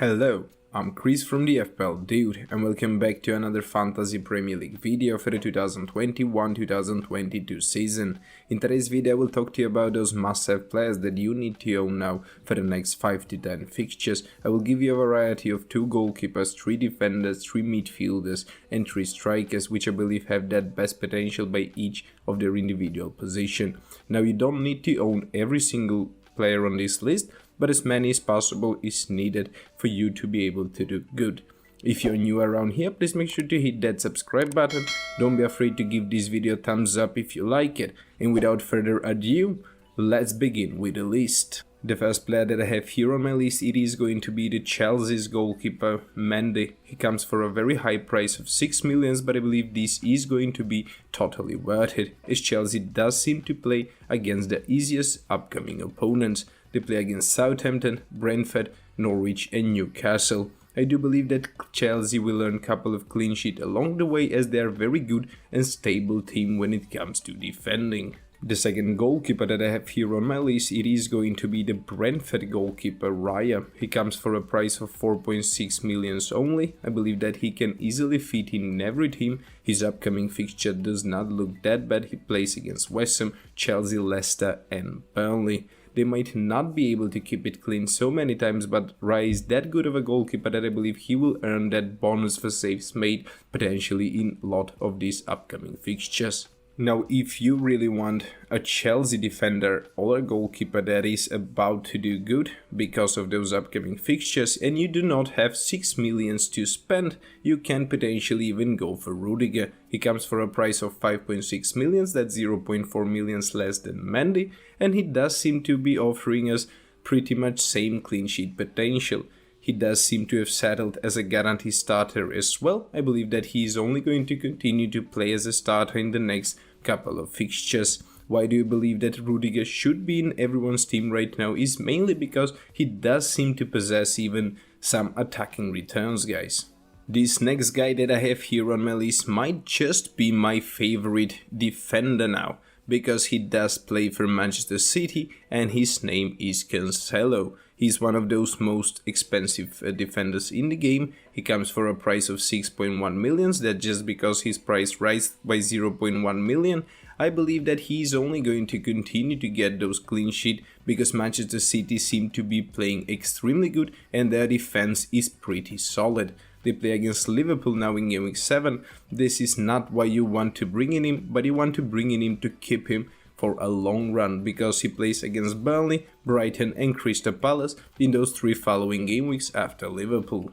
Hello, I'm Chris from the FPL Dude and welcome back to another Fantasy Premier League video for the 2021-2022 season. In today's video I will talk to you about those must-have players that you need to own now for the next 5 to 10 fixtures. I will give you a variety of 2 goalkeepers, 3 defenders, 3 midfielders and 3 strikers, which I believe have that best potential by each of their individual position. Now you don't need to own every single player on this list, but as many as possible is needed for you to be able to do good. If you're new around here, please make sure to hit that subscribe button. Don't be afraid to give this video a thumbs up if you like it. And without further ado, let's begin with the list. The first player that I have here on my list, it is going to be the Chelsea's goalkeeper, Mandy. He comes for a very high price of 6 million, but I believe this is going to be totally worth it, as Chelsea does seem to play against the easiest upcoming opponents. They play against Southampton, Brentford, Norwich and Newcastle. I do believe that Chelsea will earn a couple of clean sheets along the way, as they are a very good and stable team when it comes to defending. The second goalkeeper that I have here on my list, it is going to be the Brentford goalkeeper Raya. He comes for a price of 4.6 million only. I believe that he can easily fit in every team. His upcoming fixture does not look that bad. He plays against West Ham, Chelsea, Leicester and Burnley. They might not be able to keep it clean so many times, but Raya is that good of a goalkeeper that I believe he will earn that bonus for saves made potentially in a lot of these upcoming fixtures. Now, if you really want a Chelsea defender or a goalkeeper that is about to do good because of those upcoming fixtures and you do not have 6 million to spend, you can potentially even go for Rudiger. He comes for a price of 5.6 million, that's 0.4 million less than Mandy, and he does seem to be offering us pretty much same clean sheet potential. He does seem to have settled as a guaranteed starter as well. I believe that he is only going to continue to play as a starter in the next couple of fixtures. Why do you believe that Rudiger should be in everyone's team right now is mainly because he does seem to possess even some attacking returns, guys. This next guy that I have here on my list might just be my favorite defender now, because he does play for Manchester City and his name is Cancelo. He's one of those most expensive defenders in the game. He comes for a price of 6.1 million, that just because his price rises by 0.1 million. I believe that he's only going to continue to get those clean sheets because Manchester City seem to be playing extremely good and their defense is pretty solid. They play against Liverpool now in Game Week 7. This is not why you want to bring in him, but you want to bring in him to keep him for a long run, because he plays against Burnley, Brighton and Crystal Palace in those 3 following game weeks after Liverpool.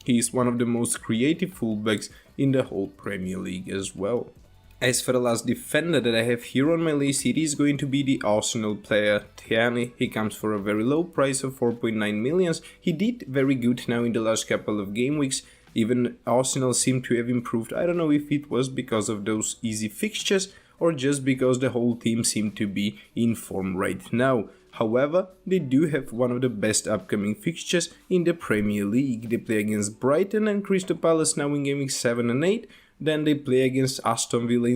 He is one of the most creative fullbacks in the whole Premier League as well. As for the last defender that I have here on my list, it is going to be the Arsenal player Tierney. He comes for a very low price of 4.9 million. He did very good now in the last couple of game weeks. Even Arsenal seemed to have improved. I don't know if it was because of those easy fixtures or just because the whole team seemed to be in form right now. However, they do have one of the best upcoming fixtures in the Premier League. They play against Brighton and Crystal Palace now in Game Week 7 and 8. Then they play against Aston Villa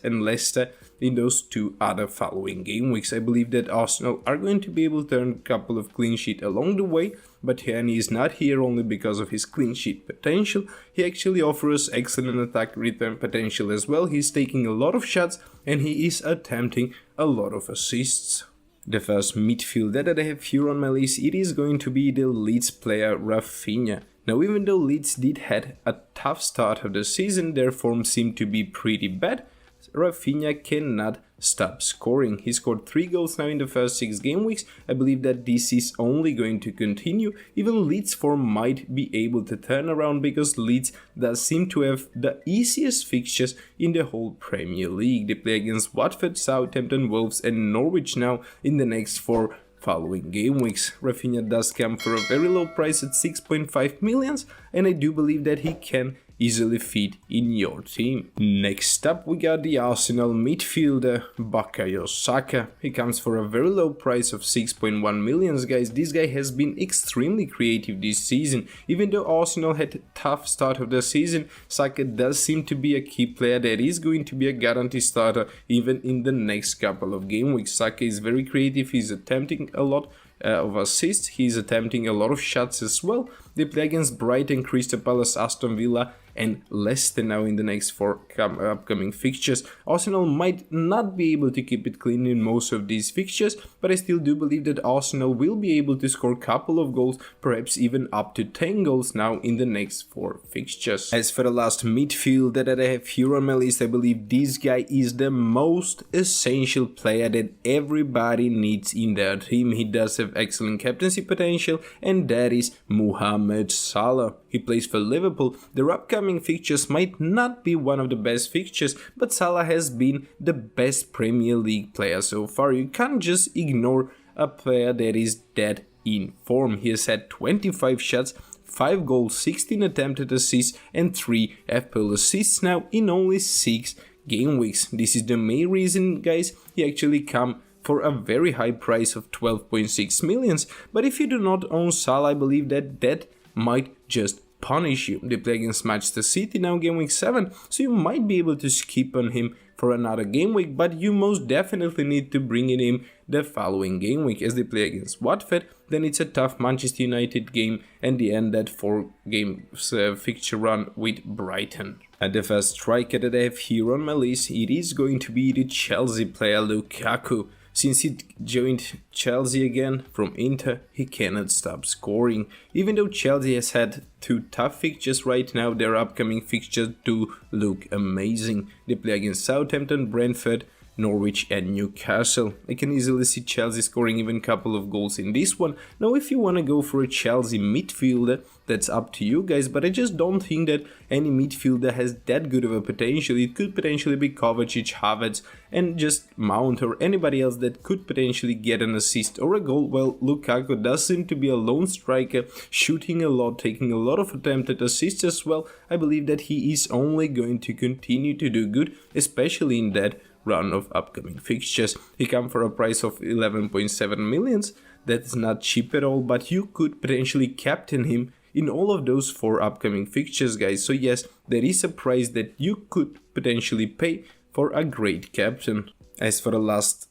and Leicester in those 2 other following game weeks. I believe that Arsenal are going to be able to earn a couple of clean sheets along the way, but Tierney is not here only because of his clean sheet potential. He actually offers excellent attack return potential as well. He's taking a lot of shots and he is attempting a lot of assists. The first midfielder that I have here on my list, it is going to be the Leeds player Rafinha. Now, even though Leeds did had a tough start of the season, their form seemed to be pretty bad. Rafinha cannot stop scoring. He scored 3 goals now in the first 6 game weeks. I believe that this is only going to continue. Even Leeds' form might be able to turn around because Leeds does seem to have the easiest fixtures in the whole Premier League. They play against Watford, Southampton, Wolves and Norwich now in the next 4 following game weeks. Rafinha does come for a very low price at 6.5 million and I do believe that he can easily fit in your team. Next up we got the Arsenal midfielder Bukayo Saka. He comes for a very low price of 6.1 million, guys. This guy has been extremely creative this season. Even though Arsenal had a tough start of the season, Saka does seem to be a key player that is going to be a guaranteed starter even in the next couple of game weeks. Saka is very creative, he's attempting a lot of assists. He's attempting a lot of shots as well. They play against Brighton, Crystal Palace, Aston Villa and Leicester now in the next 4 upcoming fixtures. Arsenal might not be able to keep it clean in most of these fixtures, but I still do believe that Arsenal will be able to score a couple of goals, perhaps even up to 10 goals now in the next 4 fixtures. As for the last midfielder that I have here on my list, I believe this guy is the most essential player that everybody needs in their team. He does have excellent captaincy potential, and that is Mohamed Salla. He plays for Liverpool. Their upcoming fixtures might not be one of the best fixtures, but Salla has been the best Premier League player so far. You can't just ignore a player that is that in form. He has had 25 shots, 5 goals, 16 attempted assists and 3 FPL assists now in only 6 game weeks. This is the main reason, guys, he actually come for a very high price of 12.6 millions. But if you do not own Salla, I believe that might just punish you. They play against Manchester City now game week 7, so you might be able to skip on him for another game week, but you most definitely need to bring in him the following game week as they play against Watford. Then it's a tough Manchester United game and the end that 4 games fixture run with Brighton. And the first striker that I have here on my list, it is going to be the Chelsea player Lukaku. Since he joined Chelsea again from Inter, he cannot stop scoring. Even though Chelsea has had 2 tough fixtures right now, their upcoming fixtures do look amazing. They play against Southampton, Brentford, Norwich and Newcastle. I can easily see Chelsea scoring even a couple of goals in this one. Now if you want to go for a Chelsea midfielder, that's up to you guys, but I just don't think that any midfielder has that good of a potential. It could potentially be Kovacic, Havertz and just Mount or anybody else that could potentially get an assist or a goal. Well, Lukaku does seem to be a lone striker, shooting a lot, taking a lot of attempted assists as well. I believe that he is only going to continue to do good, especially in that run of upcoming fixtures. He comes for a price of 11.7 millions. That's not cheap at all, but you could potentially captain him in all of those 4 upcoming fixtures, guys. So yes, there is a price that you could potentially pay for a great captain. As for the last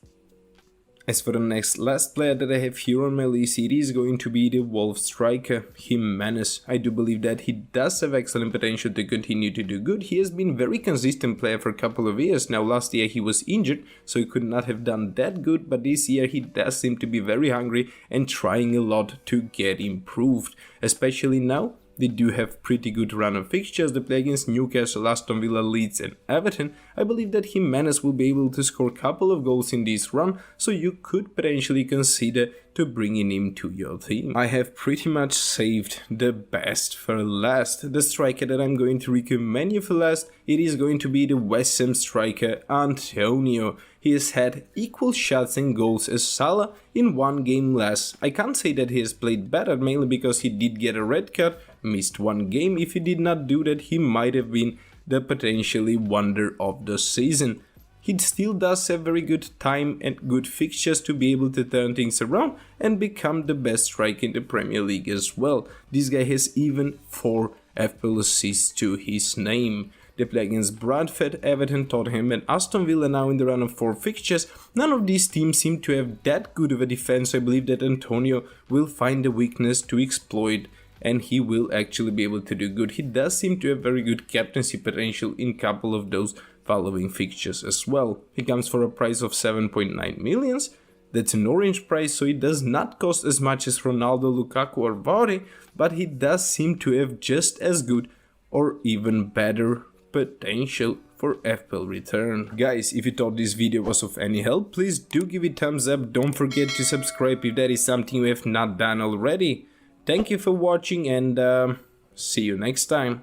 player that I have here on my list, it is going to be the Wolves striker, Jimenez. I do believe that he does have excellent potential to continue to do good. He has been a very consistent player for a couple of years now. Last year he was injured, so he could not have done that good, but this year he does seem to be very hungry and trying a lot to get improved. Especially now, they do have pretty good run of fixtures. They play against Newcastle, Aston Villa, Leeds and Everton. I believe that Jimenez will be able to score a couple of goals in this run, so you could potentially consider to bringing him to your team. I have pretty much saved the best for last. The striker that I'm going to recommend you for last, it is going to be the West Ham striker Antonio. He has had equal shots and goals as Salla in 1 game less. I can't say that he has played better, mainly because he did get a red card, missed 1 game. If he did not do that, he might have been the potentially wonder of the season. He still does have very good time and good fixtures to be able to turn things around and become the best striker in the Premier League as well. This guy has even 4 FPL assists to his name. They play against Bradford, Everton, Tottenham and Aston Villa now in the run of 4 fixtures. None of these teams seem to have that good of a defense, so I believe that Antonio will find a weakness to exploit and he will actually be able to do good. He does seem to have very good captaincy potential in a couple of those following fixtures as well. He comes for a price of 7.9 millions. That's an orange price, so it does not cost as much as Ronaldo, Lukaku or Vardy, but he does seem to have just as good or even better potential for FPL return. Guys, if you thought this video was of any help, please do give it thumbs up. Don't forget to subscribe if that is something you have not done already. Thank you for watching and see you next time.